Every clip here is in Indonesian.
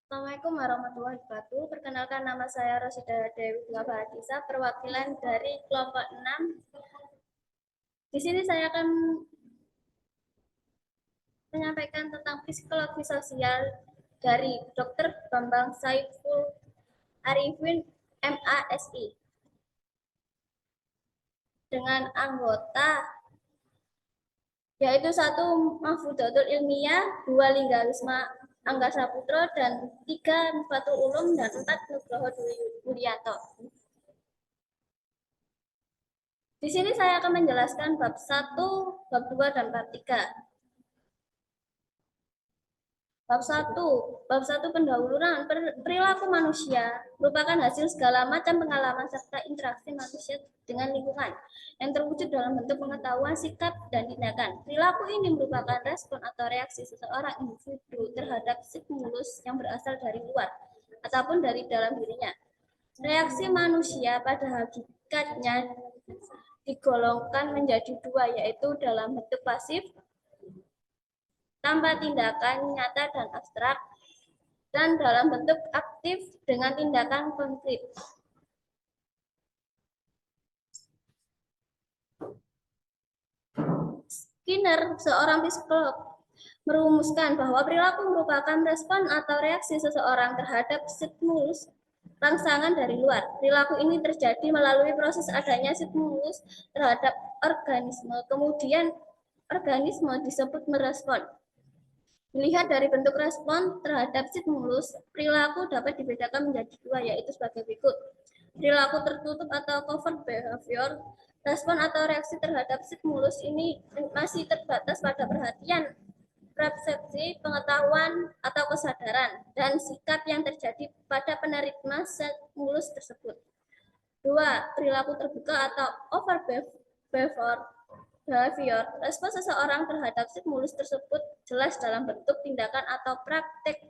Assalamualaikum warahmatullahi wabarakatuh. Perkenalkan, nama saya Rosida Dewi Bahadisa, perwakilan dari kelompok 6. Di sini saya akan menyampaikan tentang psikologi sosial dari Dr. Bambang Saiful Arifin, MASI, dengan anggota yaitu 1 Mahfudatul Ilmiah, 2 Linggawisma Angga Saputro, dan 3 Mifatul Ulum, dan 4 Nugroho Dwi Wulyanto. Di sini saya akan menjelaskan bab 1, bab 2, dan bab 3. Bab 1. Bab 1 pendahuluan. Perilaku manusia merupakan hasil segala macam pengalaman serta interaksi manusia dengan lingkungan yang terwujud dalam bentuk pengetahuan, sikap, dan tindakan. Perilaku ini merupakan respon atau reaksi seseorang individu terhadap stimulus yang berasal dari luar ataupun dari dalam dirinya. Reaksi manusia pada hakikatnya digolongkan menjadi 2, yaitu dalam bentuk pasif tanpa tindakan nyata dan abstrak, dan dalam bentuk aktif dengan tindakan konkret. Skinner, seorang psikolog, merumuskan bahwa perilaku merupakan respon atau reaksi seseorang terhadap stimulus rangsangan dari luar. Perilaku ini terjadi melalui proses adanya stimulus terhadap organisme, kemudian organisme disebut merespon. Dilihat dari bentuk respon terhadap stimulus, perilaku dapat dibedakan menjadi 2, yaitu sebagai berikut. Perilaku tertutup atau covert behavior. Respon atau reaksi terhadap stimulus ini masih terbatas pada perhatian, persepsi, pengetahuan, atau kesadaran, dan sikap yang terjadi pada penerima stimulus tersebut. 2. Perilaku terbuka atau over behavior. Respon seseorang terhadap stimulus tersebut jelas dalam bentuk tindakan atau praktek.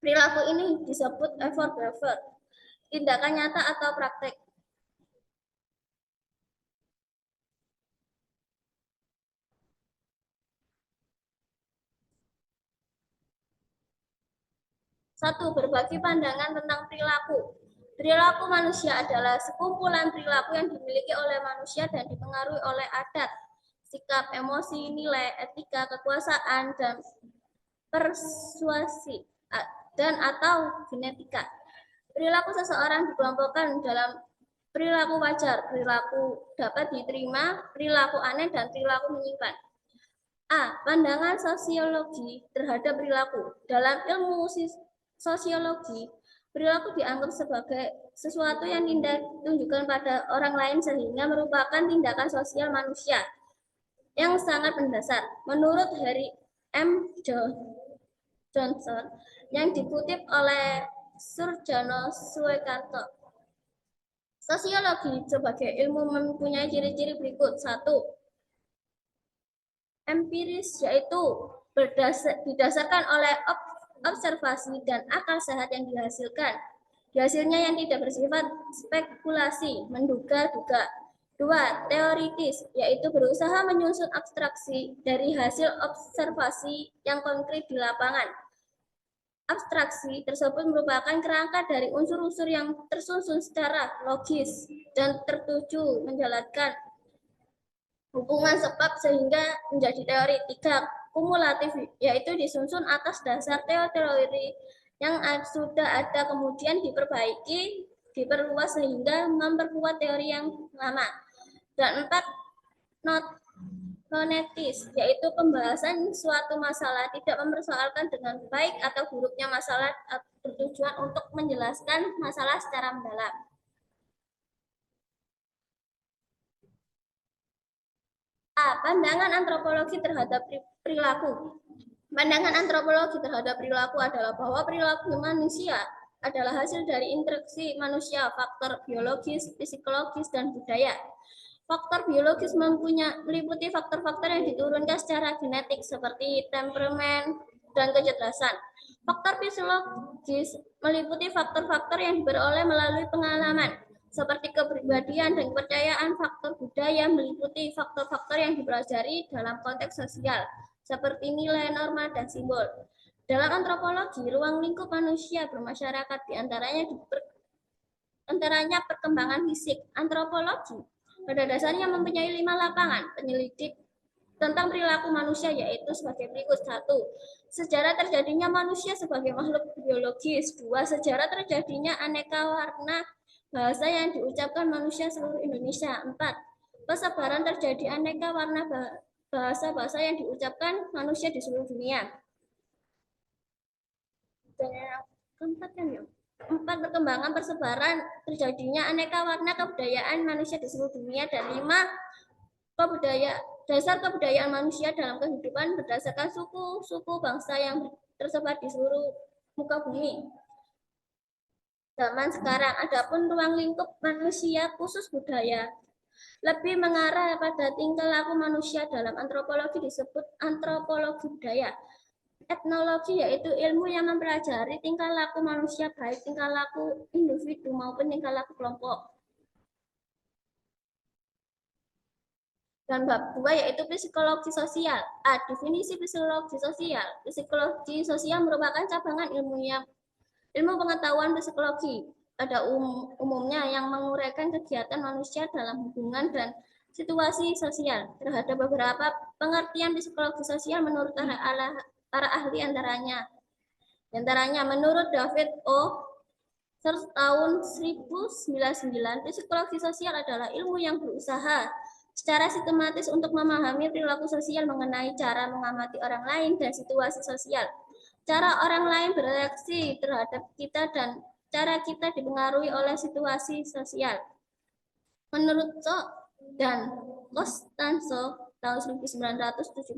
Perilaku ini disebut effort behavior, tindakan nyata atau praktek. Satu, berbagi pandangan tentang perilaku. Perilaku manusia adalah sekumpulan perilaku yang dimiliki oleh manusia dan dipengaruhi oleh adat, sikap, emosi, nilai, etika, kekuasaan, dan persuasi, dan atau genetika. Perilaku seseorang dikelompokkan dalam perilaku wajar, perilaku dapat diterima, perilaku aneh, dan perilaku menyimpan. A. Pandangan sosiologi terhadap perilaku. Dalam ilmu sosiologi, perilaku dianggap sebagai sesuatu yang ditunjukkan pada orang lain sehingga merupakan tindakan sosial manusia yang sangat mendasar. Menurut Harry M. Johnson, yang dikutip oleh Surjano Suekanto, sosiologi sebagai ilmu mempunyai ciri-ciri berikut. 1. Empiris, yaitu didasarkan oleh observasi dan akal sehat yang dihasilkan. Hasilnya yang tidak bersifat spekulasi, menduga-duga. 2. Teoritis, yaitu berusaha menyusun abstraksi dari hasil observasi yang konkret di lapangan. Abstraksi tersebut merupakan kerangka dari unsur-unsur yang tersusun secara logis dan tertuju menjalankan hubungan sebab sehingga menjadi teori. 3. Kumulatif, yaitu disusun atas dasar teori yang sudah ada kemudian diperbaiki, diperluas sehingga memperkuat teori yang lama. Dan 4. Nonetis, yaitu pembahasan suatu masalah tidak mempersoalkan dengan baik atau buruknya masalah, bertujuan untuk menjelaskan masalah secara mendalam. A. Pandangan antropologi terhadap perilaku. Pandangan antropologi terhadap perilaku adalah bahwa perilaku manusia adalah hasil dari interaksi manusia, faktor biologis, psikologis, dan budaya. Faktor biologis meliputi faktor-faktor yang diturunkan secara genetik seperti temperamen dan kecerdasan. Faktor fisiologis meliputi faktor-faktor yang diperoleh melalui pengalaman seperti kepribadian dan kepercayaan. Faktor budaya meliputi faktor-faktor yang dipelajari dalam konteks sosial seperti nilai, norma, dan simbol. Dalam antropologi, ruang lingkup manusia bermasyarakat antaranya perkembangan fisik. Antropologi pada dasarnya mempunyai 5 lapangan penyelidik tentang perilaku manusia, yaitu sebagai berikut. 1. Sejarah terjadinya manusia sebagai makhluk biologis. 2. Sejarah terjadinya aneka warna bahasa yang diucapkan manusia seluruh Indonesia. 4. Persebaran terjadi aneka warna bahasa-bahasa yang diucapkan manusia di seluruh dunia. Dan yang keempat kan ya? 4. Perkembangan persebaran terjadinya aneka warna kebudayaan manusia di seluruh dunia. Dan 5. Dasar kebudayaan manusia dalam kehidupan berdasarkan suku bangsa yang tersebar di seluruh muka bumi. Zaman sekarang, adapun ruang lingkup manusia khusus budaya lebih mengarah pada tingkah laku manusia. Dalam antropologi disebut antropologi budaya. Etnologi yaitu ilmu yang mempelajari tingkah laku manusia, baik tingkah laku individu maupun tingkah laku kelompok. Dan bab 2 yaitu psikologi sosial. A. Definisi psikologi sosial. Psikologi sosial merupakan cabangan ilmu pengetahuan psikologi pada umumnya yang menguraikan kegiatan manusia dalam hubungan dan situasi sosial. Terhadap beberapa pengertian psikologi sosial menurut para ahli antaranya menurut David O. tahun 1999, psikologi sosial adalah ilmu yang berusaha secara sistematis untuk memahami perilaku sosial mengenai cara mengamati orang lain dan situasi sosial, cara orang lain bereaksi terhadap kita, dan cara kita dipengaruhi oleh situasi sosial. Menurut So dan Costanzo tahun 1970,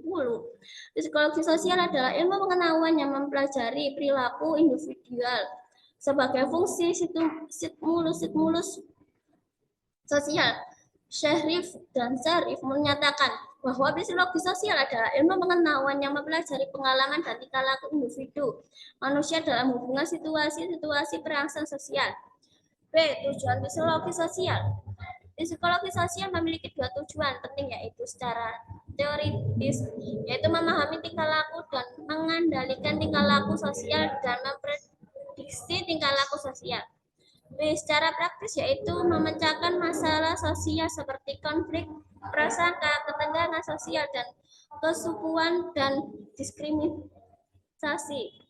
psikologi sosial adalah ilmu pengetahuan yang mempelajari perilaku individual sebagai fungsi stimulus sosial. Syarif dan Syarif menyatakan bahwa psikologi sosial adalah ilmu pengetahuan yang mempelajari pengalaman dan tingkah laku individu manusia dalam hubungan situasi-situasi perangsang sosial. B. Tujuan psikologi sosial. Psikologi sosial memiliki 2 tujuan penting, yaitu secara teoritis, yaitu memahami tingkah laku dan mengendalikan tingkah laku sosial dan memprediksi tingkah laku sosial. B. Secara praktis, yaitu memecahkan masalah sosial seperti konflik, prasangka, ketegangan sosial, dan kesukuan dan diskriminasi.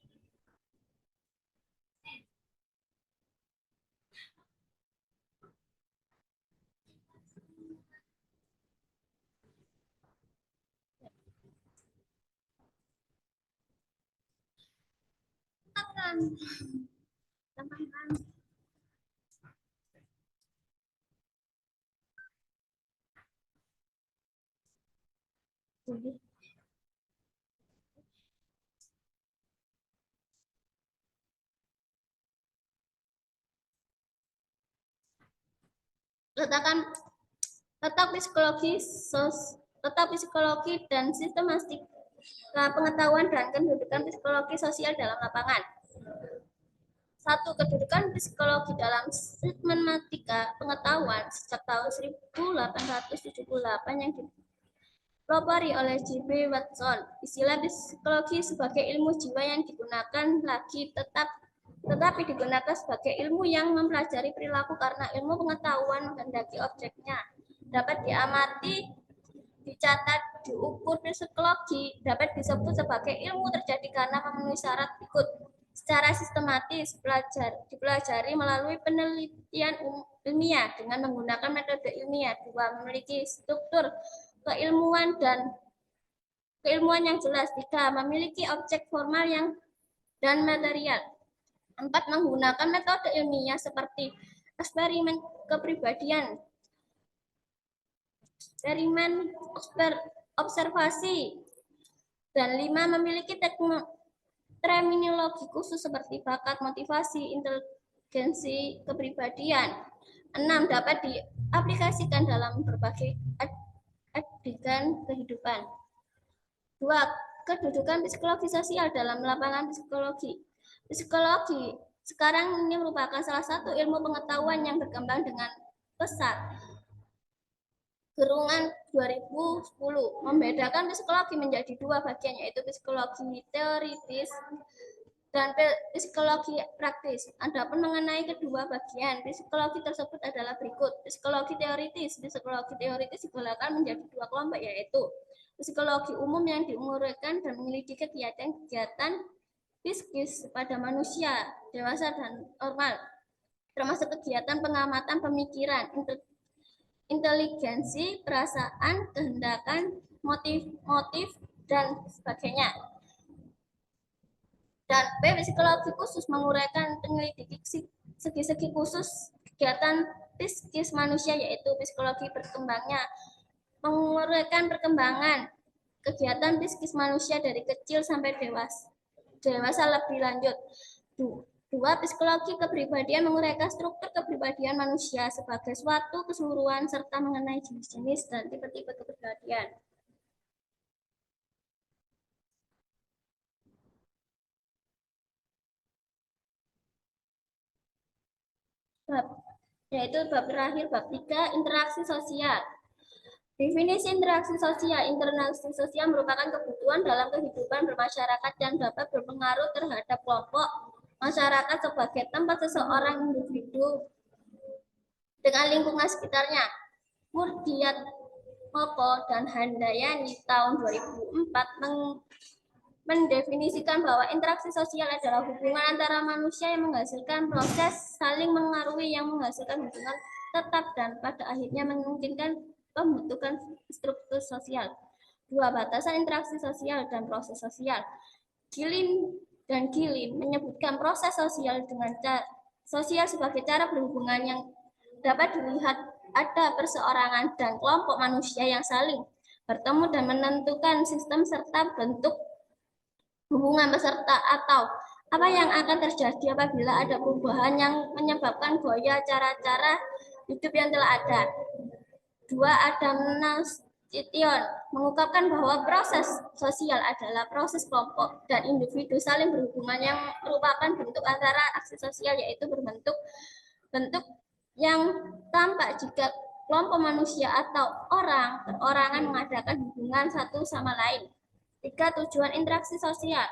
letak psikologi dan sistematik pengetahuan dan kedudukan psikologi sosial dalam lapangan. 1. Kedudukan psikologi dalam sistematika pengetahuan sejak tahun 1878 yang dipelopori oleh J.B. Watson. Istilah psikologi sebagai ilmu jiwa yang digunakan tetapi digunakan sebagai ilmu yang mempelajari perilaku karena ilmu pengetahuan menghendaki objeknya dapat diamati, dicatat, diukur. Psikologi dapat disebut sebagai ilmu terjadi karena memenuhi syarat berikut. Secara sistematis dipelajari melalui penelitian ilmiah dengan menggunakan metode ilmiah. 2. Memiliki struktur keilmuan yang jelas. 3. Memiliki objek formal dan material. 4. Menggunakan metode ilmiah seperti eksperimen kepribadian, eksperimen observasi. Dan 5. Memiliki terminologi khusus seperti bakat, motivasi, inteligensi, kepribadian. 6. Dapat diaplikasikan dalam berbagai adegan kehidupan. 2. Kedudukan psikologi sosial dalam lapangan psikologi. Psikologi sekarang ini merupakan salah satu ilmu pengetahuan yang berkembang dengan pesat. Gerungan 2010 membedakan psikologi menjadi dua bagian, yaitu psikologi teoritis dan psikologi praktis. Adapun mengenai kedua bagian psikologi tersebut adalah berikut. Psikologi teoritis digolongkan menjadi dua kelompok, yaitu psikologi umum yang diuraikan dan menyelidiki kegiatan psikis pada manusia dewasa dan normal, termasuk kegiatan pengamatan pemikiran, inteligensi, perasaan, kehendakan, motif, dan sebagainya. Dan B, psikologi khusus menguraikan penyelidiki segi-segi khusus kegiatan psikis manusia, yaitu psikologi berkembangnya, menguraikan perkembangan kegiatan psikis manusia dari kecil sampai dewasa lebih lanjut. Dua, psikologi kepribadian menguraikan struktur kepribadian manusia sebagai suatu keseluruhan serta mengenai jenis-jenis dan tipe-tipe kepribadian. Yaitu bab terakhir, bab 3, interaksi sosial. Definisi interaksi sosial merupakan kebutuhan dalam kehidupan bermasyarakat yang dapat berpengaruh terhadap kelompok masyarakat sebagai tempat seseorang individu dengan lingkungan sekitarnya. Murdiat Moko dan Handayani tahun 2004 mendefinisikan bahwa interaksi sosial adalah hubungan antara manusia yang menghasilkan proses saling mengaruhi yang menghasilkan hubungan tetap dan pada akhirnya memungkinkan pembentukan struktur sosial. Dua, batasan interaksi sosial dan proses sosial. Gilin menyebutkan proses sosial dengan sosial sebagai cara berhubungan yang dapat dilihat ada perseorangan dan kelompok manusia yang saling bertemu dan menentukan sistem serta bentuk hubungan peserta atau apa yang akan terjadi apabila ada perubahan yang menyebabkan goyah cara-cara hidup yang telah ada. Dua, Adam Nasution mengungkapkan bahwa proses sosial adalah proses kelompok dan individu saling berhubungan yang merupakan bentuk antara aksi sosial, yaitu bentuk yang tampak jika kelompok manusia atau perorangan mengadakan hubungan satu sama lain. 3, tujuan interaksi sosial.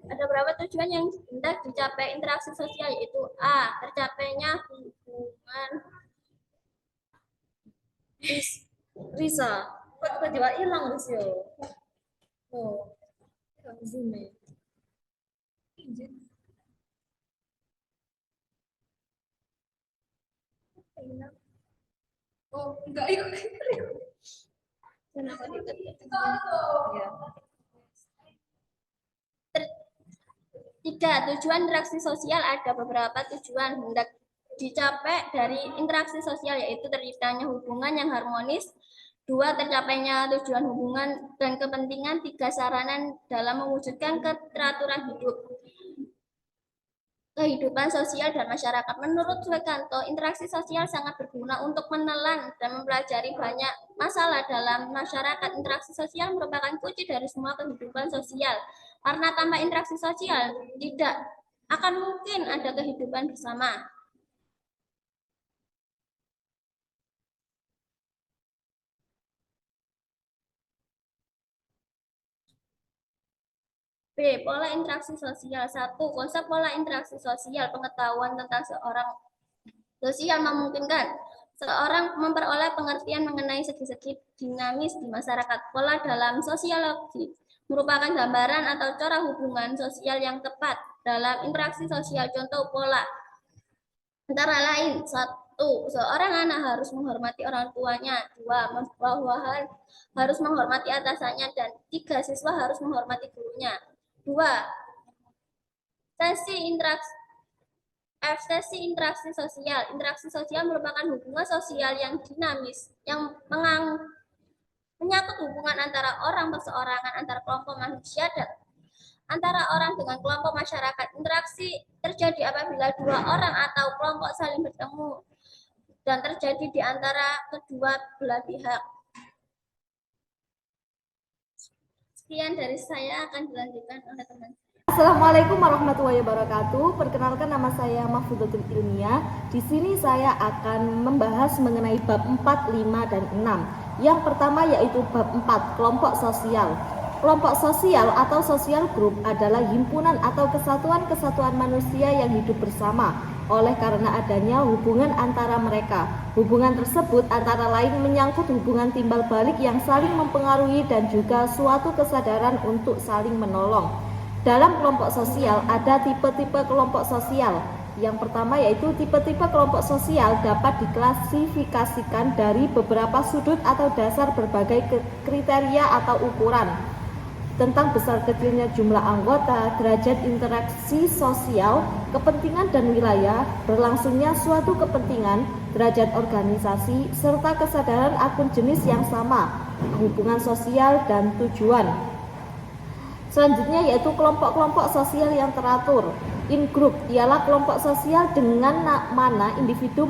Ada berapa tujuan yang hendak dicapai interaksi sosial, yaitu A, tercapainya hubungan Risa, kok tiba-tiba hilang Risa? Oh, zoom ya. Oh, enggak ikut. Kenapa ya. 3, tujuan interaksi sosial. Ada beberapa tujuan hendak dicapai dari interaksi sosial, yaitu terciptanya hubungan yang harmonis. 2, tercapainya tujuan hubungan dan kepentingan. 3, sarana dalam mewujudkan keteraturan kehidupan sosial dan masyarakat. Menurut Suekanto, interaksi sosial sangat berguna untuk menelan dan mempelajari banyak masalah dalam masyarakat. Interaksi sosial merupakan kunci dari semua kehidupan sosial. Karena tanpa interaksi sosial, tidak akan mungkin ada kehidupan bersama. B, pola interaksi sosial. 1, konsep pola interaksi sosial. Pengetahuan tentang seorang sosial memungkinkan seorang memperoleh pengertian mengenai segi-segi dinamis di masyarakat. Pola dalam sosiologi merupakan gambaran atau corak hubungan sosial yang tepat dalam interaksi sosial. Contoh pola antara lain: 1, seorang anak harus menghormati orang tuanya. 2, bawahan harus menghormati atasannya. Dan 3, siswa harus menghormati gurunya. 2, sesi interaksi sosial. Interaksi sosial merupakan hubungan sosial yang dinamis, yang menyangkut hubungan antara orang perseorangan, antara kelompok manusia, dan antara orang dengan kelompok masyarakat. Interaksi terjadi apabila dua orang atau kelompok saling bertemu dan terjadi di antara kedua belah pihak. Sekian dari saya, akan dilanjutkan oleh teman. Assalamualaikum warahmatullahi wabarakatuh. Perkenalkan, nama saya Mahfudatul Ilmiah. Di sini saya akan membahas mengenai bab 4, 5, dan 6. Yang pertama yaitu bab 4, kelompok sosial. Kelompok sosial atau social group adalah himpunan atau kesatuan-kesatuan manusia yang hidup bersama oleh karena adanya hubungan antara mereka. Hubungan tersebut antara lain menyangkut hubungan timbal balik yang saling mempengaruhi dan juga suatu kesadaran untuk saling menolong. Dalam kelompok sosial ada tipe-tipe kelompok sosial. Yang pertama yaitu tipe-tipe kelompok sosial dapat diklasifikasikan dari beberapa sudut atau dasar berbagai kriteria atau ukuran tentang besar kecilnya jumlah anggota, derajat interaksi sosial, kepentingan dan wilayah, berlangsungnya suatu kepentingan, derajat organisasi, serta kesadaran akun jenis yang sama, hubungan sosial dan tujuan. Selanjutnya yaitu kelompok-kelompok sosial yang teratur. In-group ialah kelompok sosial dengan mana individu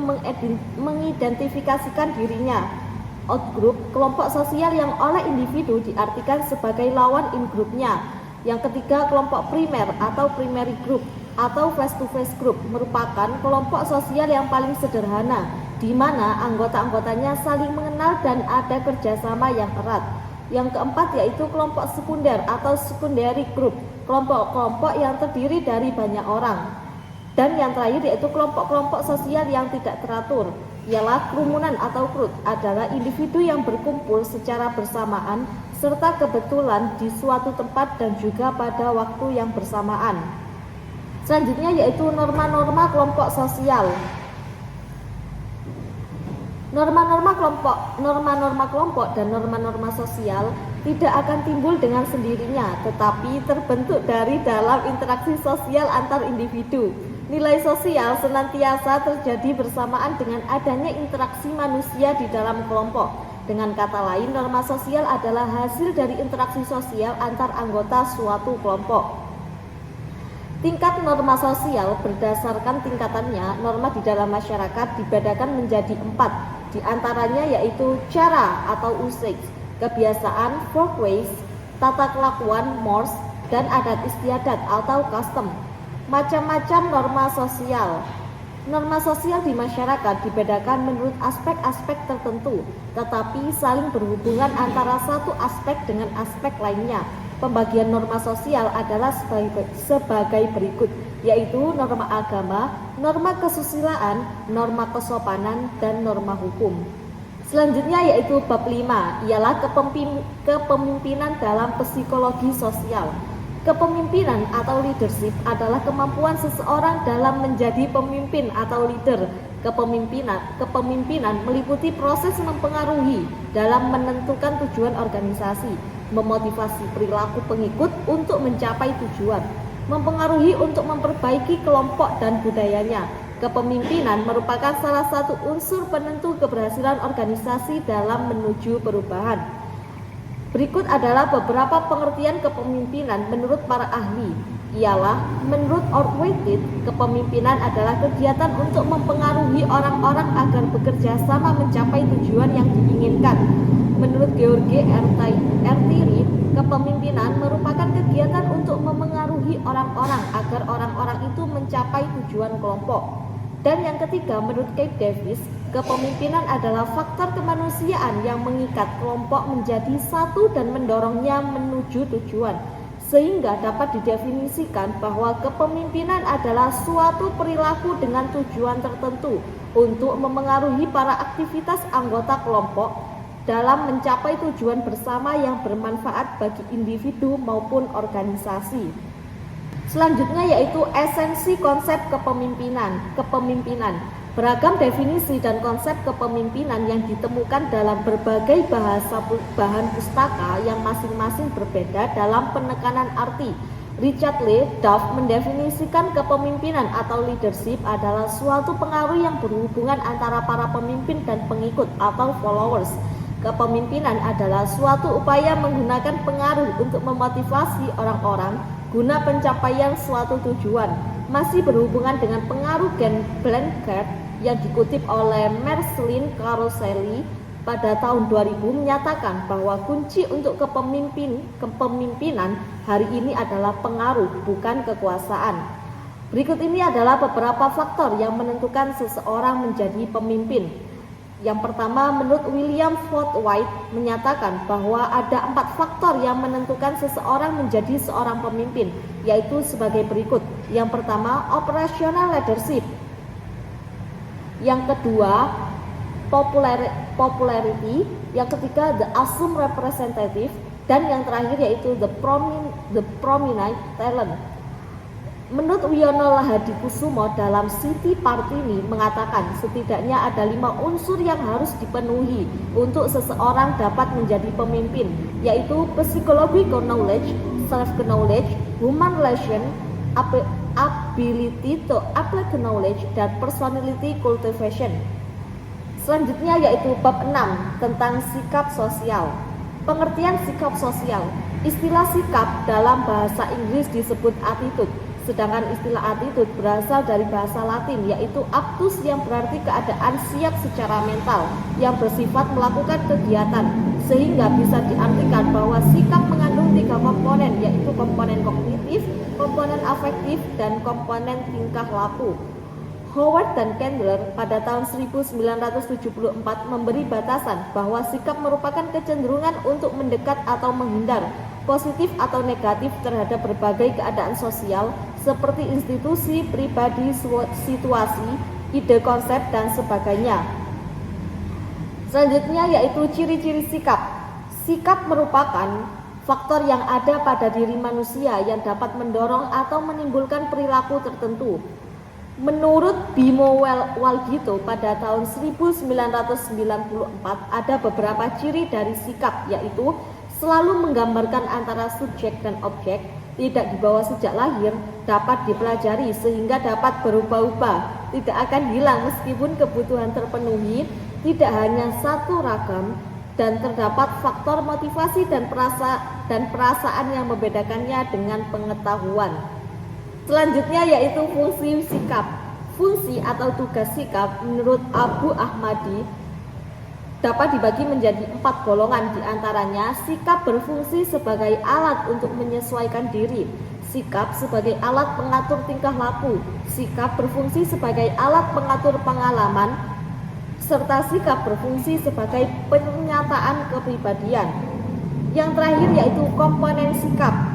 mengidentifikasikan dirinya. Out-group, kelompok sosial yang oleh individu diartikan sebagai lawan in-groupnya. Yang ketiga, kelompok primer atau primary group atau face-to-face group merupakan kelompok sosial yang paling sederhana, di mana anggota-anggotanya saling mengenal dan ada kerjasama yang erat. Yang keempat yaitu kelompok sekunder atau secondary group, kelompok-kelompok yang terdiri dari banyak orang. Dan yang terakhir yaitu kelompok-kelompok sosial yang tidak teratur, ialah kerumunan atau crowd adalah individu yang berkumpul secara bersamaan serta kebetulan di suatu tempat dan juga pada waktu yang bersamaan. Selanjutnya yaitu norma-norma kelompok sosial. Norma-norma kelompok dan norma-norma sosial tidak akan timbul dengan sendirinya, tetapi terbentuk dari dalam interaksi sosial antar individu. Nilai sosial senantiasa terjadi bersamaan dengan adanya interaksi manusia di dalam kelompok. Dengan kata lain, norma sosial adalah hasil dari interaksi sosial antar anggota suatu kelompok. Tingkat norma sosial berdasarkan tingkatannya, norma di dalam masyarakat dibedakan menjadi 4. Di antaranya yaitu cara atau usage, kebiasaan, folkways, tata kelakuan, mores, dan adat istiadat atau custom. Macam-macam norma sosial. Norma sosial di masyarakat dibedakan menurut aspek-aspek tertentu, tetapi saling berhubungan antara satu aspek dengan aspek lainnya. Pembagian norma sosial adalah sebagai berikut, yaitu norma agama, norma kesusilaan, norma kesopanan, dan norma hukum. Selanjutnya yaitu bab 5, ialah kepemimpinan dalam psikologi sosial. Kepemimpinan atau leadership adalah kemampuan seseorang dalam menjadi pemimpin atau leader. Kepemimpinan meliputi proses mempengaruhi dalam menentukan tujuan organisasi, memotivasi perilaku pengikut untuk mencapai tujuan, mempengaruhi untuk memperbaiki kelompok dan budayanya. Kepemimpinan merupakan salah satu unsur penentu keberhasilan organisasi dalam menuju perubahan. Berikut adalah beberapa pengertian kepemimpinan menurut para ahli. Ialah, menurut Ortweighted, kepemimpinan adalah kegiatan untuk mempengaruhi orang-orang agar bekerja sama mencapai tujuan yang diinginkan. Menurut George R. Reed, kepemimpinan merupakan kegiatan untuk memengaruhi orang-orang agar orang-orang itu mencapai tujuan kelompok. Dan yang ketiga, menurut Kate Davis, kepemimpinan adalah faktor kemanusiaan yang mengikat kelompok menjadi satu dan mendorongnya menuju tujuan, sehingga dapat didefinisikan bahwa kepemimpinan adalah suatu perilaku dengan tujuan tertentu untuk memengaruhi para aktivitas anggota kelompok dalam mencapai tujuan bersama yang bermanfaat bagi individu maupun organisasi. Selanjutnya yaitu esensi konsep kepemimpinan. Beragam definisi dan konsep kepemimpinan yang ditemukan dalam berbagai bahan pustaka yang masing-masing berbeda dalam penekanan arti. Richard Lee Duff mendefinisikan kepemimpinan atau leadership adalah suatu pengaruh yang berhubungan antara para pemimpin dan pengikut atau followers. Kepemimpinan adalah suatu upaya menggunakan pengaruh untuk memotivasi orang-orang guna pencapaian suatu tujuan. Masih berhubungan dengan pengaruh Gen Blanchard yang dikutip oleh Marceline Caroselli pada tahun 2000 menyatakan bahwa kunci untuk kepemimpinan hari ini adalah pengaruh, bukan kekuasaan. Berikut ini adalah beberapa faktor yang menentukan seseorang menjadi pemimpin. Yang pertama, menurut William Ford White menyatakan bahwa ada 4 faktor yang menentukan seseorang menjadi seorang pemimpin, yaitu sebagai berikut. Yang pertama, operational leadership. Yang kedua, popularity. Yang ketiga, the assumed representative. Dan yang terakhir yaitu the prominent talent. Menurut Wiono Hadikusumo dalam Siti Partini mengatakan setidaknya ada 5 unsur yang harus dipenuhi untuk seseorang dapat menjadi pemimpin, yaitu psychological knowledge, self-knowledge, human relation, ability to apply knowledge, dan personality cultivation. Selanjutnya yaitu bab 6 tentang sikap sosial. Pengertian sikap sosial. Istilah sikap dalam bahasa Inggris disebut attitude, sedangkan istilah attitude berasal dari bahasa Latin yaitu aptus yang berarti keadaan siap secara mental yang bersifat melakukan kegiatan, sehingga bisa diartikan bahwa sikap mengandung 3 komponen, yaitu komponen kognitif, komponen afektif, dan komponen tingkah laku. Howard dan Candler pada tahun 1974 memberi batasan bahwa sikap merupakan kecenderungan untuk mendekat atau menghindar, positif atau negatif terhadap berbagai keadaan sosial seperti institusi, pribadi, situasi, ide konsep, dan sebagainya. Selanjutnya yaitu ciri-ciri sikap. Sikap merupakan faktor yang ada pada diri manusia yang dapat mendorong atau menimbulkan perilaku tertentu. Menurut Bimo Walgito pada tahun 1994 ada beberapa ciri dari sikap, yaitu selalu menggambarkan antara subjek dan objek, tidak dibawa sejak lahir, dapat dipelajari sehingga dapat berubah-ubah, tidak akan hilang meskipun kebutuhan terpenuhi, tidak hanya satu ragam, dan terdapat faktor motivasi dan perasaan yang membedakannya dengan pengetahuan. Selanjutnya yaitu fungsi sikap. Fungsi atau tugas sikap menurut Abu Ahmadi dapat dibagi menjadi 4 golongan, diantaranya sikap berfungsi sebagai alat untuk menyesuaikan diri, sikap sebagai alat pengatur tingkah laku, sikap berfungsi sebagai alat pengatur pengalaman, serta sikap berfungsi sebagai pernyataan kepribadian. Yang terakhir yaitu komponen sikap.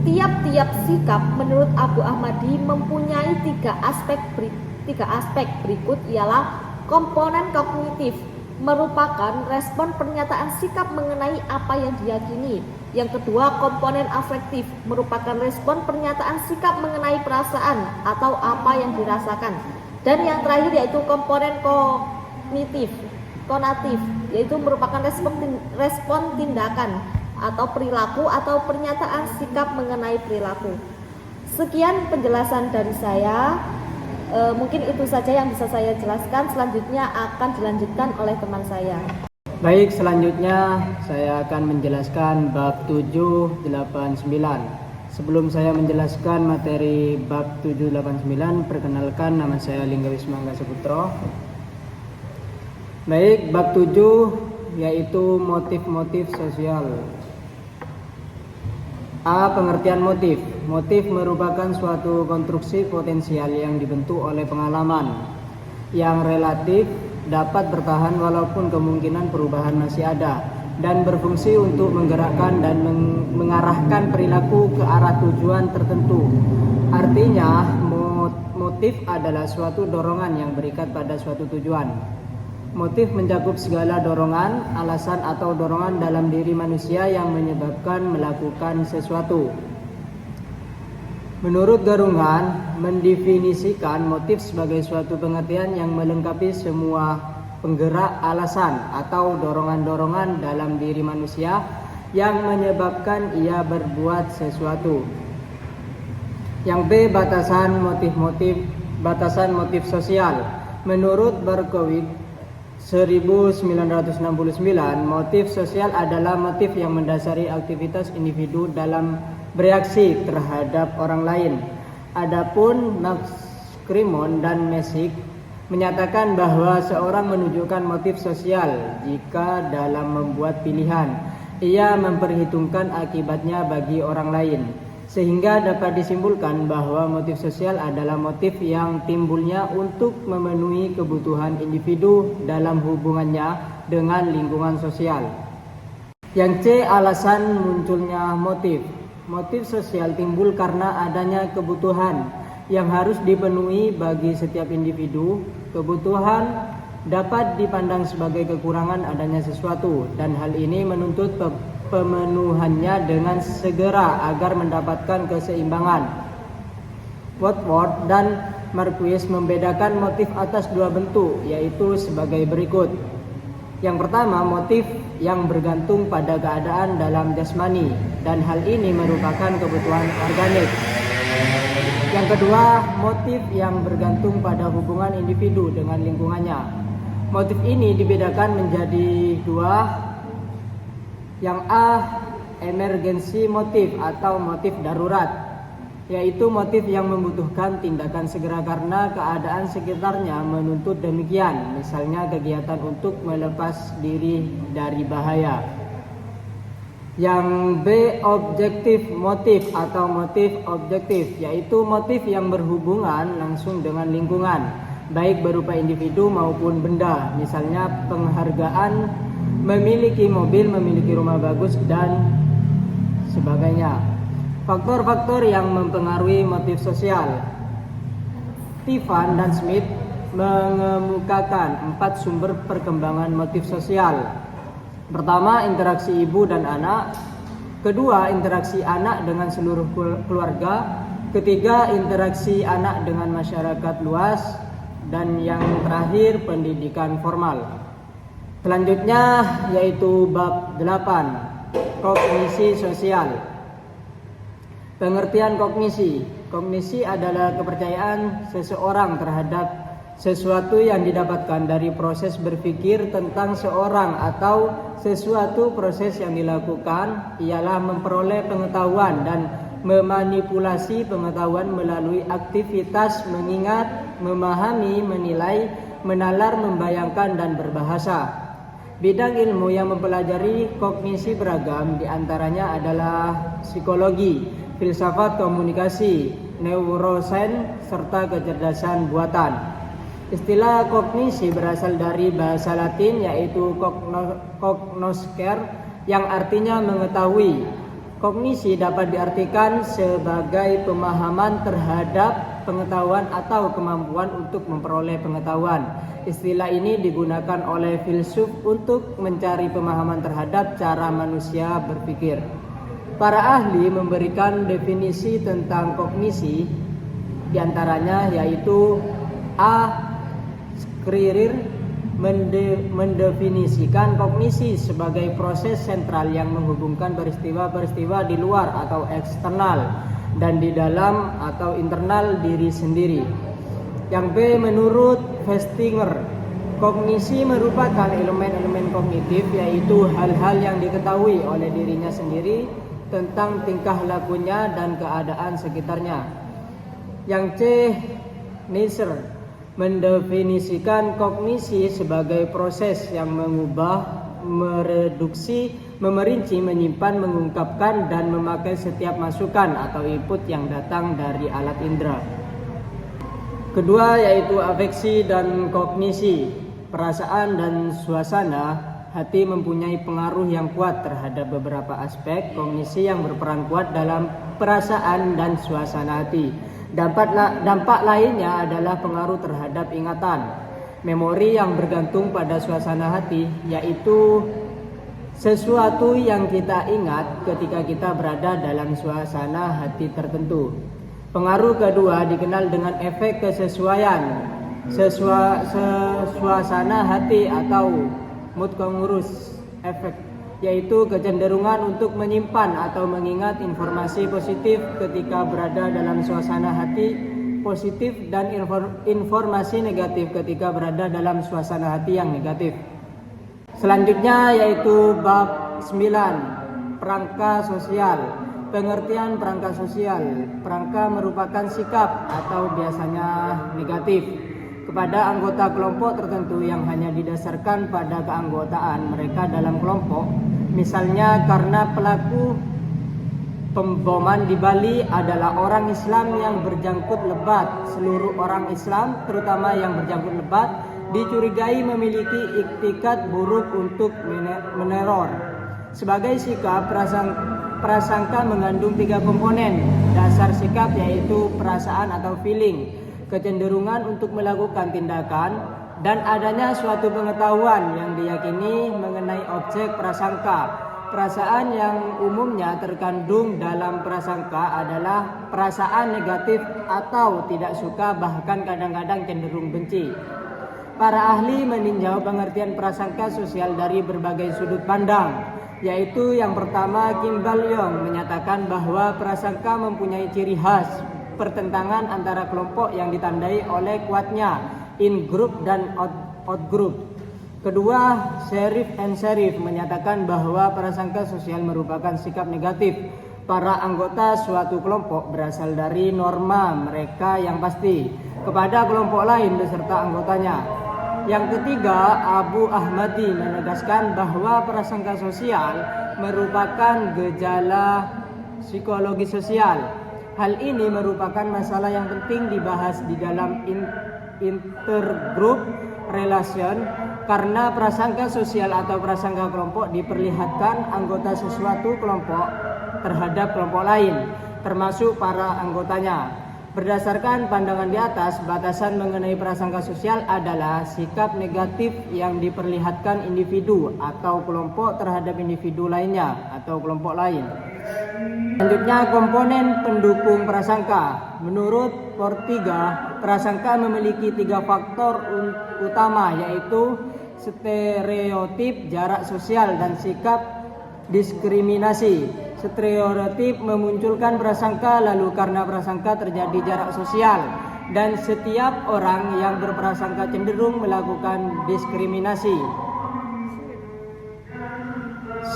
Tiap-tiap sikap menurut Abu Ahmadi mempunyai 3 aspek berikut, ialah komponen kognitif, merupakan respon pernyataan sikap mengenai apa yang diyakini. Yang kedua, komponen afektif, merupakan respon pernyataan sikap mengenai perasaan atau apa yang dirasakan. Dan yang terakhir yaitu komponen konatif, yaitu merupakan respon tindakan atau perilaku atau pernyataan sikap mengenai perilaku. Sekian penjelasan dari saya. Mungkin itu saja yang bisa saya jelaskan. Selanjutnya akan dilanjutkan oleh teman saya. Baik, selanjutnya saya akan menjelaskan bab 7, 8, 9. Sebelum saya menjelaskan materi bab 7, 8, 9, perkenalkan nama saya Lingga Wismangga Saputro. Baik, bab 7 yaitu motif-motif sosial. A. Pengertian motif. Motif merupakan suatu konstruksi potensial yang dibentuk oleh pengalaman yang relatif dapat bertahan walaupun kemungkinan perubahan masih ada dan berfungsi untuk menggerakkan dan mengarahkan perilaku ke arah tujuan tertentu. Artinya, motif adalah suatu dorongan yang berikat pada suatu tujuan. Motif mencakup segala dorongan, alasan atau dorongan dalam diri manusia yang menyebabkan melakukan sesuatu. Menurut Garungan, mendefinisikan motif sebagai suatu pengertian yang melengkapi semua penggerak alasan atau dorongan-dorongan dalam diri manusia yang menyebabkan ia berbuat sesuatu. Yang B. Batasan motif sosial. Menurut Berkowitz 1969, motif sosial adalah motif yang mendasari aktivitas individu dalam bereaksi terhadap orang lain. Adapun Max Crimon dan Messick menyatakan bahwa seorang menunjukkan motif sosial jika dalam membuat pilihan ia memperhitungkan akibatnya bagi orang lain. Sehingga dapat disimpulkan bahwa motif sosial adalah motif yang timbulnya untuk memenuhi kebutuhan individu dalam hubungannya dengan lingkungan sosial. Yang C, alasan munculnya motif. Motif sosial timbul karena adanya kebutuhan yang harus dipenuhi bagi setiap individu. Kebutuhan dapat dipandang sebagai kekurangan adanya sesuatu, dan hal ini menuntut pemenuhannya dengan segera agar mendapatkan keseimbangan. Wordsworth dan Marquis membedakan motif atas dua bentuk, yaitu sebagai berikut. Yang pertama, motif yang bergantung pada keadaan dalam jasmani, dan hal ini merupakan kebutuhan organik. Yang kedua, motif yang bergantung pada hubungan individu dengan lingkungannya. Motif ini dibedakan menjadi dua. Yang A, emergency motif atau motif darurat, yaitu motif yang membutuhkan tindakan segera karena keadaan sekitarnya menuntut demikian, misalnya kegiatan untuk melepas diri dari bahaya. Yang B, objektif motif atau motif objektif, yaitu motif yang berhubungan langsung dengan lingkungan, baik berupa individu maupun benda, misalnya penghargaan, memiliki mobil, memiliki rumah bagus, dan sebagainya. Faktor-faktor yang mempengaruhi motif sosial. Tivan dan Smith mengemukakan 4 sumber perkembangan motif sosial. Pertama, interaksi ibu dan anak. Kedua, interaksi anak dengan seluruh keluarga. Ketiga, interaksi anak dengan masyarakat luas. Dan yang terakhir, pendidikan formal. Selanjutnya yaitu bab 8, kognisi sosial. Pengertian kognisi. Kognisi adalah kepercayaan seseorang terhadap sesuatu yang didapatkan dari proses berpikir tentang seorang atau sesuatu. Proses yang dilakukan ialah memperoleh pengetahuan dan memanipulasi pengetahuan melalui aktivitas mengingat, memahami, menilai, menalar, membayangkan, dan berbahasa. Bidang ilmu yang mempelajari kognisi beragam, diantaranya adalah psikologi, filsafat komunikasi, neuroscience, serta kecerdasan buatan. Istilah kognisi berasal dari bahasa Latin, yaitu cognoscere, yang artinya mengetahui. Kognisi dapat diartikan sebagai pemahaman terhadap pengetahuan atau kemampuan untuk memperoleh pengetahuan. Istilah ini digunakan oleh filsuf untuk mencari pemahaman terhadap cara manusia berpikir. Para ahli memberikan definisi tentang kognisi, diantaranya yaitu A. Schreier mendefinisikan kognisi sebagai proses sentral yang menghubungkan peristiwa-peristiwa di luar atau eksternal dan di dalam atau internal diri sendiri. Yang B, menurut Festinger, kognisi merupakan elemen-elemen kognitif, yaitu hal-hal yang diketahui oleh dirinya sendiri tentang tingkah lakunya dan keadaan sekitarnya. Yang C, Neisser mendefinisikan kognisi sebagai proses yang mengubah, mereduksi, memerinci, menyimpan, mengungkapkan, dan memakai setiap masukan atau input yang datang dari alat indera. Kedua yaitu afeksi dan kognisi. Perasaan dan suasana hati mempunyai pengaruh yang kuat terhadap beberapa aspek kognisi yang berperan kuat dalam perasaan dan suasana hati. Dampak lainnya adalah pengaruh terhadap ingatan, memori yang bergantung pada suasana hati, yaitu sesuatu yang kita ingat ketika kita berada dalam suasana hati tertentu. Pengaruh kedua dikenal dengan efek kesesuaian suasana hati atau mood congruence effect, yaitu kecenderungan untuk menyimpan atau mengingat informasi positif ketika berada dalam suasana hati positif dan informasi negatif ketika berada dalam suasana hati yang negatif. Selanjutnya yaitu bab 9, perangka sosial. Pengertian perangka sosial. Perangka merupakan sikap atau biasanya negatif kepada anggota kelompok tertentu yang hanya didasarkan pada keanggotaan mereka dalam kelompok, misalnya karena pelaku Pemboman di Bali adalah orang Islam yang berjangkut lebat. Seluruh orang Islam, terutama yang berjangkut lebat, dicurigai memiliki iktikat buruk untuk meneror. Sebagai sikap, prasangka mengandung 3 komponen dasar sikap, yaitu perasaan atau feeling, kecenderungan untuk melakukan tindakan, dan adanya suatu pengetahuan yang diyakini mengenai objek prasangka. Perasaan yang umumnya terkandung dalam prasangka adalah perasaan negatif atau tidak suka, bahkan kadang-kadang cenderung benci. Para ahli meninjau pengertian prasangka sosial dari berbagai sudut pandang, yaitu yang pertama, Kim Bal-yong menyatakan bahwa prasangka mempunyai ciri khas pertentangan antara kelompok yang ditandai oleh kuatnya in-group dan out-group. Kedua, Sherif menyatakan bahwa prasangka sosial merupakan sikap negatif para anggota suatu kelompok berasal dari norma mereka yang pasti kepada kelompok lain beserta anggotanya. Yang ketiga, Abu Ahmadi menegaskan bahwa prasangka sosial merupakan gejala psikologi sosial. Hal ini merupakan masalah yang penting dibahas di dalam intergroup relation, karena prasangka sosial atau prasangka kelompok diperlihatkan anggota sesuatu kelompok terhadap kelompok lain, termasuk para anggotanya. Berdasarkan pandangan di atas, batasan mengenai prasangka sosial adalah sikap negatif yang diperlihatkan individu atau kelompok terhadap individu lainnya atau kelompok lain. Selanjutnya, komponen pendukung prasangka. Menurut Portiga, prasangka memiliki 3 faktor utama, yaitu stereotip, jarak sosial, dan sikap diskriminasi. Stereotip memunculkan prasangka, lalu karena prasangka terjadi jarak sosial, dan setiap orang yang berprasangka cenderung melakukan diskriminasi.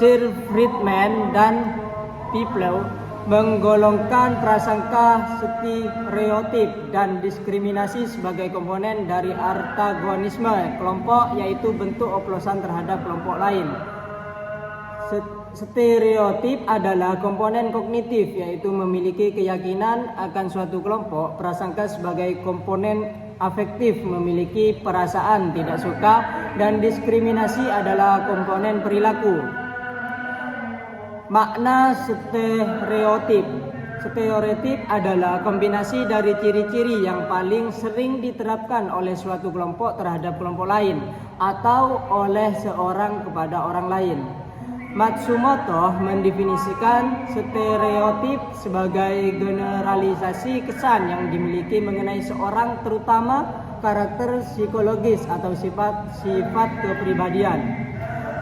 Sir Friedman dan Piplow menggolongkan prasangka, stereotip, dan diskriminasi sebagai komponen dari antagonisme kelompok, yaitu bentuk oplosan terhadap kelompok lain. Stereotip adalah komponen kognitif, yaitu memiliki keyakinan akan suatu kelompok. Prasangka sebagai komponen afektif, memiliki perasaan tidak suka, dan diskriminasi adalah komponen perilaku. Makna stereotip. Stereotip adalah kombinasi dari ciri-ciri yang paling sering diterapkan oleh suatu kelompok terhadap kelompok lain atau oleh seorang kepada orang lain. Matsumoto mendefinisikan stereotip sebagai generalisasi kesan yang dimiliki mengenai seorang, terutama karakter psikologis atau sifat kepribadian.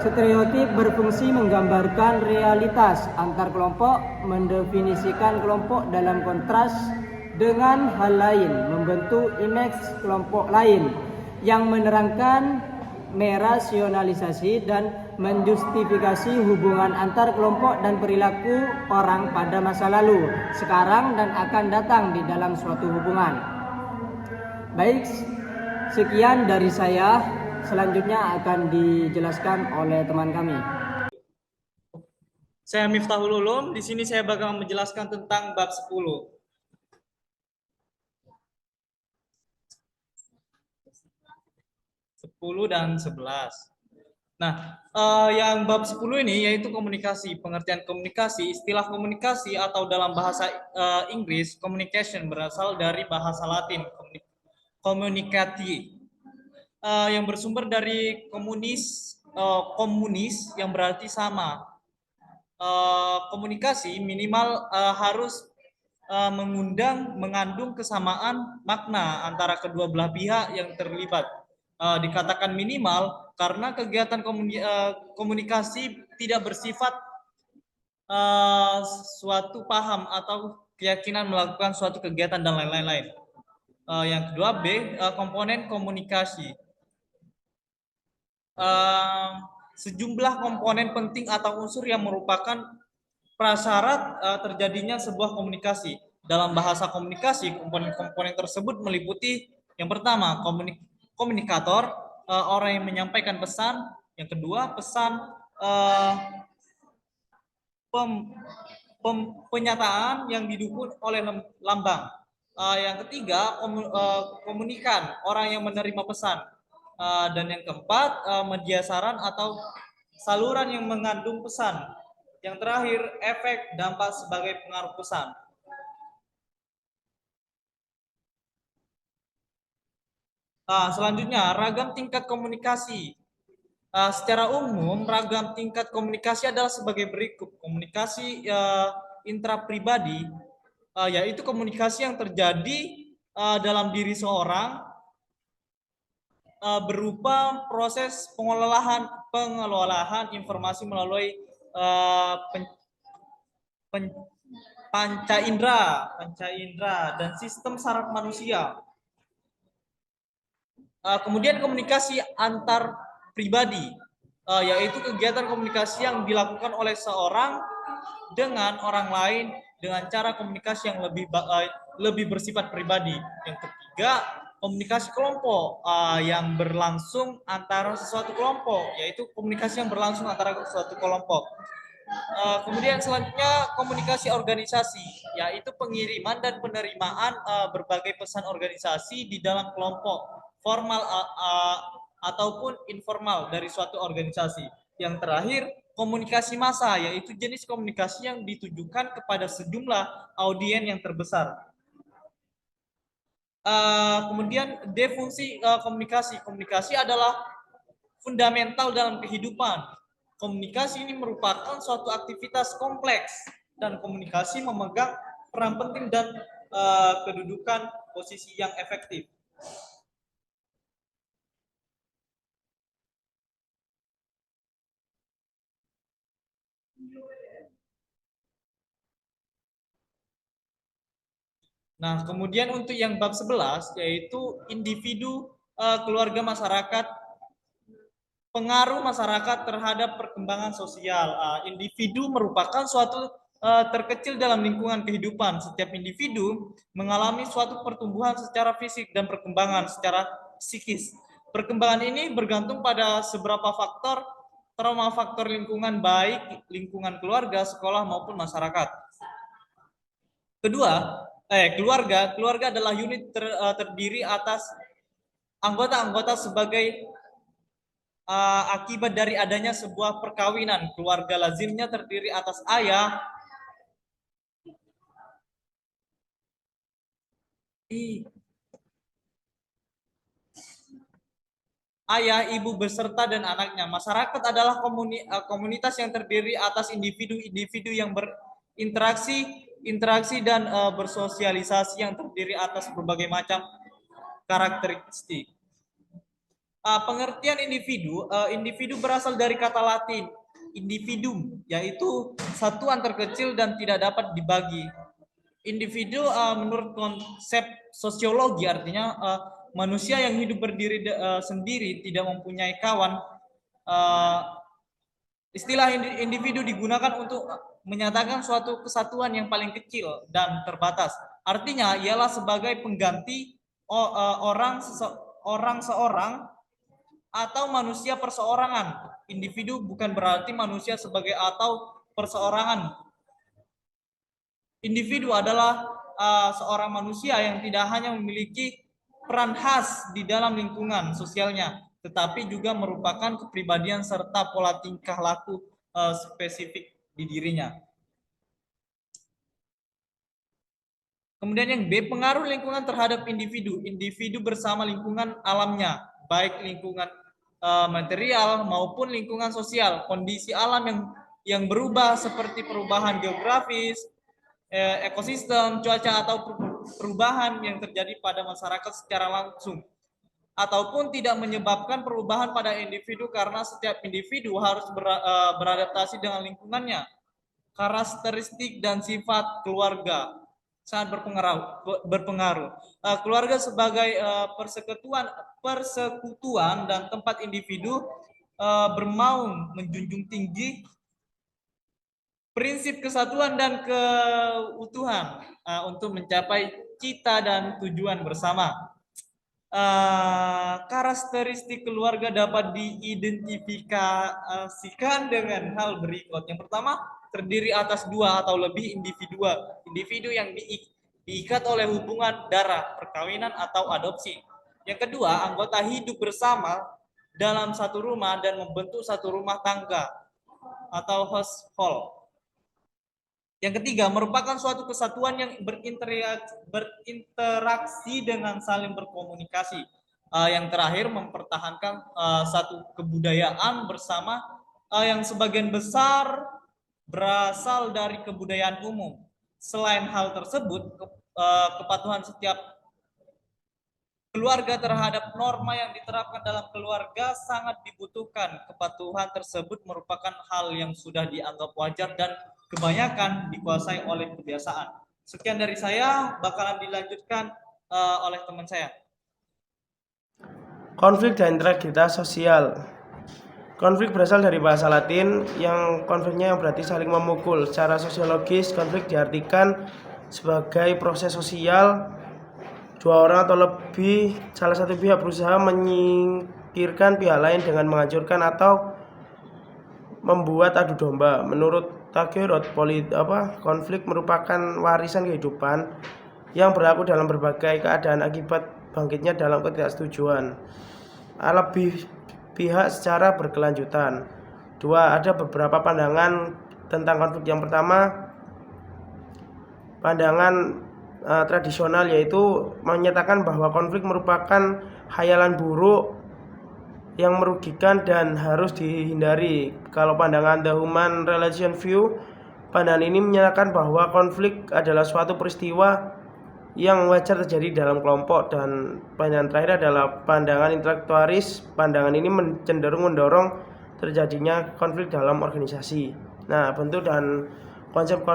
Stereotip berfungsi menggambarkan realitas antar kelompok, mendefinisikan kelompok dalam kontras dengan hal lain, membentuk image kelompok lain yang menerangkan, merasionalisasi, dan menjustifikasi hubungan antar kelompok dan perilaku orang pada masa lalu, sekarang, dan akan datang di dalam suatu hubungan. Baik, sekian dari saya. Selanjutnya akan dijelaskan oleh teman kami. Saya Miftahul Ulum. Di sini saya bakal menjelaskan tentang bab 10. 10 dan 11. Nah, yang bab 10 ini yaitu komunikasi. Pengertian komunikasi, istilah komunikasi atau dalam bahasa Inggris, communication berasal dari bahasa Latin, communicati, yang bersumber dari komunis yang berarti sama. Komunikasi minimal harus mengandung kesamaan makna antara kedua belah pihak yang terlibat. Dikatakan minimal karena kegiatan komunikasi tidak bersifat suatu paham atau keyakinan melakukan suatu kegiatan dan lain-lain. Yang kedua, B, komponen komunikasi. Sejumlah komponen penting atau unsur yang merupakan prasyarat terjadinya sebuah komunikasi. Dalam bahasa komunikasi, komponen-komponen tersebut meliputi yang pertama, komunikator, orang yang menyampaikan pesan. Yang kedua, penyataan yang didukung oleh lambang. Yang ketiga, komunikan, orang yang menerima pesan. Dan yang keempat, media saran atau saluran yang mengandung pesan. Yang terakhir, efek dampak sebagai pengaruh pesan. Selanjutnya, ragam tingkat komunikasi. Secara umum, ragam tingkat komunikasi adalah sebagai berikut. Komunikasi intrapribadi, yaitu komunikasi yang terjadi dalam diri seorang berupa proses pengelolaan informasi melalui panca indera dan sistem saraf manusia. Kemudian komunikasi antar pribadi, yaitu kegiatan komunikasi yang dilakukan oleh seorang dengan orang lain dengan cara komunikasi yang lebih bersifat pribadi. Yang ketiga, komunikasi kelompok yang berlangsung antara sesuatu kelompok, yaitu komunikasi yang berlangsung antara suatu kelompok. Kemudian selanjutnya komunikasi organisasi, yaitu pengiriman dan penerimaan berbagai pesan organisasi di dalam kelompok formal ataupun informal dari suatu organisasi. Yang terakhir, komunikasi massa, yaitu jenis komunikasi yang ditujukan kepada sejumlah audiens yang terbesar. Kemudian defungsi komunikasi. Komunikasi adalah fundamental dalam kehidupan. Komunikasi ini merupakan suatu aktivitas kompleks dan komunikasi memegang peran penting dan kedudukan posisi yang efektif. Nah, kemudian untuk yang bab 11 yaitu individu, keluarga, masyarakat, pengaruh masyarakat terhadap perkembangan sosial. Individu merupakan suatu terkecil dalam lingkungan kehidupan. Setiap individu mengalami suatu pertumbuhan secara fisik dan perkembangan secara psikis. Perkembangan ini bergantung pada seberapa faktor, trauma faktor lingkungan, baik lingkungan keluarga, sekolah maupun masyarakat. Kedua, keluarga adalah unit terdiri atas anggota-anggota sebagai akibat dari adanya sebuah perkawinan. Keluarga lazimnya terdiri atas ayah, ibu beserta dan anaknya. Masyarakat adalah komunitas yang terdiri atas individu-individu yang berinteraksi dan bersosialisasi yang terdiri atas berbagai macam karakteristik. Pengertian individu berasal dari kata Latin individuum, yaitu satuan terkecil dan tidak dapat dibagi. Individu menurut konsep sosiologi artinya manusia yang hidup berdiri sendiri, tidak mempunyai kawan. Istilah individu digunakan untuk menyatakan suatu kesatuan yang paling kecil dan terbatas. Artinya ialah sebagai pengganti orang seorang atau manusia perseorangan. Individu bukan berarti manusia sebagai atau perseorangan. Individu adalah seorang manusia yang tidak hanya memiliki peran khas di dalam lingkungan sosialnya, tetapi juga merupakan kepribadian serta pola tingkah laku spesifik di dirinya. Kemudian yang B, pengaruh lingkungan terhadap individu. Individu bersama lingkungan alamnya, baik lingkungan material maupun lingkungan sosial. Kondisi alam yang berubah seperti perubahan geografis, ekosistem, cuaca, atau perubahan yang terjadi pada masyarakat secara langsung, ataupun tidak menyebabkan perubahan pada individu karena setiap individu harus beradaptasi dengan lingkungannya. Karakteristik dan sifat keluarga sangat berpengaruh. Keluarga sebagai persekutuan dan tempat individu bermaung menjunjung tinggi prinsip kesatuan dan keutuhan untuk mencapai cita dan tujuan bersama. karakteristik keluarga dapat diidentifikasikan dengan hal berikut. Yang pertama, terdiri atas 2 atau lebih individu yang diikat oleh hubungan darah, perkawinan atau adopsi. Yang kedua, anggota hidup bersama dalam satu rumah dan membentuk satu rumah tangga atau household. Yang ketiga, merupakan suatu kesatuan yang berinteraksi dengan saling berkomunikasi. Yang terakhir, mempertahankan satu kebudayaan bersama yang sebagian besar berasal dari kebudayaan umum. Selain hal tersebut, kepatuhan setiap keluarga terhadap norma yang diterapkan dalam keluarga sangat dibutuhkan. Kepatuhan tersebut merupakan hal yang sudah dianggap wajar dan kebanyakan dikuasai oleh kebiasaan. Sekian dari saya, bakalan dilanjutkan oleh teman saya. Konflik dan integritas sosial. Konflik berasal dari bahasa Latin yang konfliknya yang berarti saling memukul. Secara sosiologis, konflik diartikan sebagai proses sosial 2 orang atau lebih, salah satu pihak berusaha menyingkirkan pihak lain dengan menghancurkan atau membuat adu domba. Menurut Tagerot, konflik merupakan warisan kehidupan yang berlaku dalam berbagai keadaan akibat bangkitnya dalam ketidaksetujuan lebih pihak secara berkelanjutan. 2. Ada beberapa pandangan tentang konflik. Yang pertama, pandangan tradisional, yaitu menyatakan bahwa konflik merupakan khayalan buruk yang merugikan dan harus dihindari. Kalau pandangan The Human Relation View, pandangan ini menyatakan bahwa konflik adalah suatu peristiwa yang wajar terjadi dalam kelompok. Dan pandangan terakhir adalah pandangan intelektualis. Pandangan ini cenderung mendorong terjadinya konflik dalam organisasi. Nah, bentuk dan konsep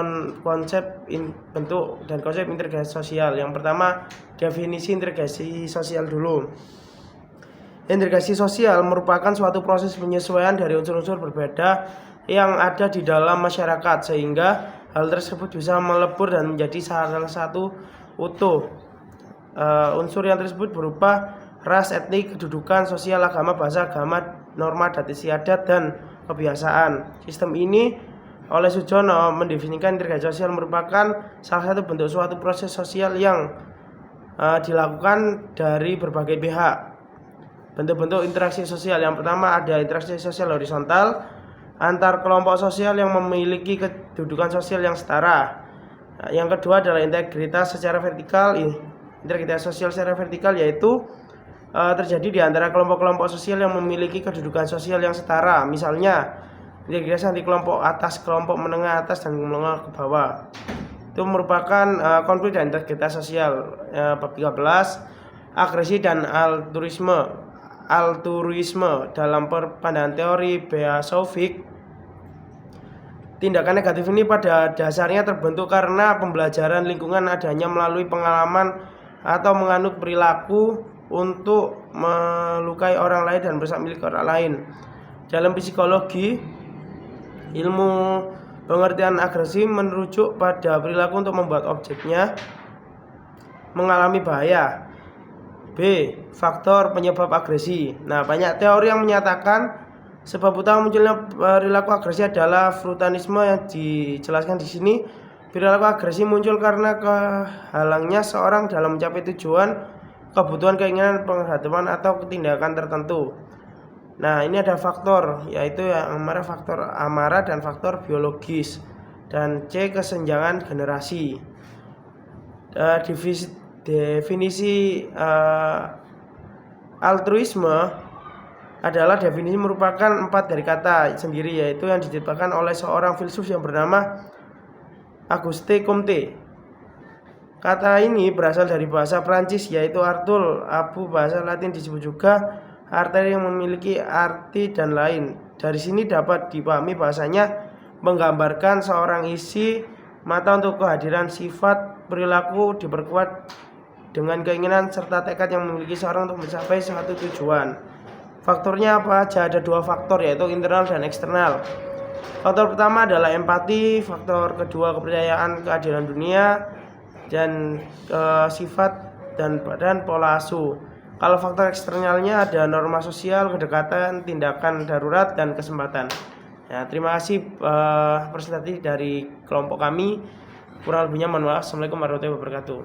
integrasi sosial. Yang pertama, definisi integrasi sosial dulu. Integrasi sosial merupakan suatu proses penyesuaian dari unsur-unsur berbeda yang ada di dalam masyarakat, sehingga hal tersebut bisa melebur dan menjadi salah satu utuh. Unsur yang tersebut berupa ras, etnik, kedudukan, sosial, agama, bahasa, agama, norma, adat istiadat, dan kebiasaan. Sistem ini oleh Sujono mendefinisikan integrasi sosial merupakan salah satu bentuk suatu proses sosial yang dilakukan dari berbagai pihak. Bentuk-bentuk interaksi sosial. Yang pertama, ada interaksi sosial horizontal antar kelompok sosial yang memiliki kedudukan sosial yang setara. Yang kedua adalah integritas secara vertikal. Integritas sosial secara vertikal yaitu terjadi di antara kelompok-kelompok sosial yang memiliki kedudukan sosial yang setara. Misalnya, integritas anti kelompok atas, kelompok menengah atas, dan menengah ke bawah. Itu merupakan konflik dan integritas sosial. Bab 13, agresi dan altruisme dalam pandangan teori Beasovic. Tindakan negatif ini pada dasarnya terbentuk karena pembelajaran lingkungan adanya melalui pengalaman atau menganut perilaku untuk melukai orang lain dan merusak milik orang lain. Dalam psikologi, ilmu pengertian agresi merujuk pada perilaku untuk membuat objeknya mengalami bahaya. B. Faktor penyebab agresi. Nah, banyak teori yang menyatakan sebab utama munculnya perilaku agresi adalah freudianisme yang dijelaskan di sini. Perilaku agresi muncul karena kehalangnya seorang dalam mencapai tujuan, kebutuhan, keinginan, penghadapan atau tindakan tertentu. Nah, ini ada faktor, yaitu yang faktor amarah dan faktor biologis. Dan C. Kesenjangan generasi. Definisi altruisme adalah definisi merupakan 4 dari kata sendiri, yaitu yang diciptakan oleh seorang filsuf yang bernama Auguste Comte. Kata ini berasal dari bahasa Prancis, yaitu artul. Bahasa Latin disebut juga arteri, yang memiliki arti dan lain. Dari sini dapat dipahami bahasanya menggambarkan seorang isi mata untuk kehadiran sifat perilaku diperkuat dengan keinginan serta tekad yang memiliki seorang untuk mencapai suatu tujuan. Faktornya apa aja? Ada 2 faktor, yaitu internal dan eksternal. Faktor pertama adalah empati, faktor kedua kepercayaan keadilan dunia, dan sifat dan pola asuh. Kalau faktor eksternalnya ada norma sosial, kedekatan, tindakan darurat, dan kesempatan. Ya, terima kasih presentasi dari kelompok kami. Kurang lebihnya mohon maaf. Assalamualaikum warahmatullahi wabarakatuh.